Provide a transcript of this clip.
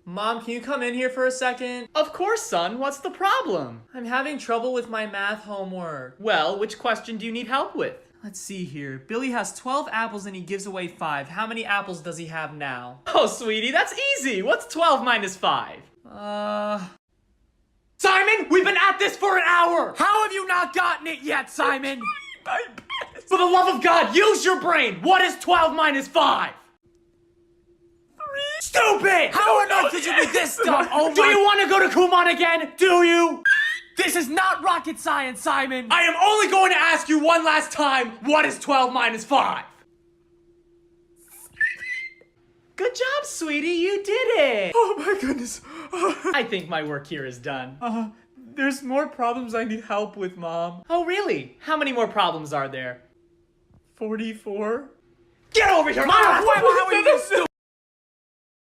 Mom, can you come in here for a second? Of course, son. What's the problem? I'm having trouble with my math homework. Well, which question do you need help with? Let's see here. Billy has 12 apples and he gives away 5. How many apples does he have now? Oh, sweetie, that's easy. What's 12 minus 5? Simon, we've been at this for an hour. How have you not gotten it yet, Simon? For the love of God, use your brain. What is 12 minus 5? 3. Stupid! How on earth did you be this dumb? Oh, do you want to go to Kumon again? Do you? This is not rocket science, Simon. I am only going to ask you one last time. What is 12 minus 5? Good job, sweetie. You did it. Oh my goodness. I think my work here is done. There's more problems I need help with, Mom. Oh, really? How many more problems are there? 44? Get over here! Mom, how are you this stupid?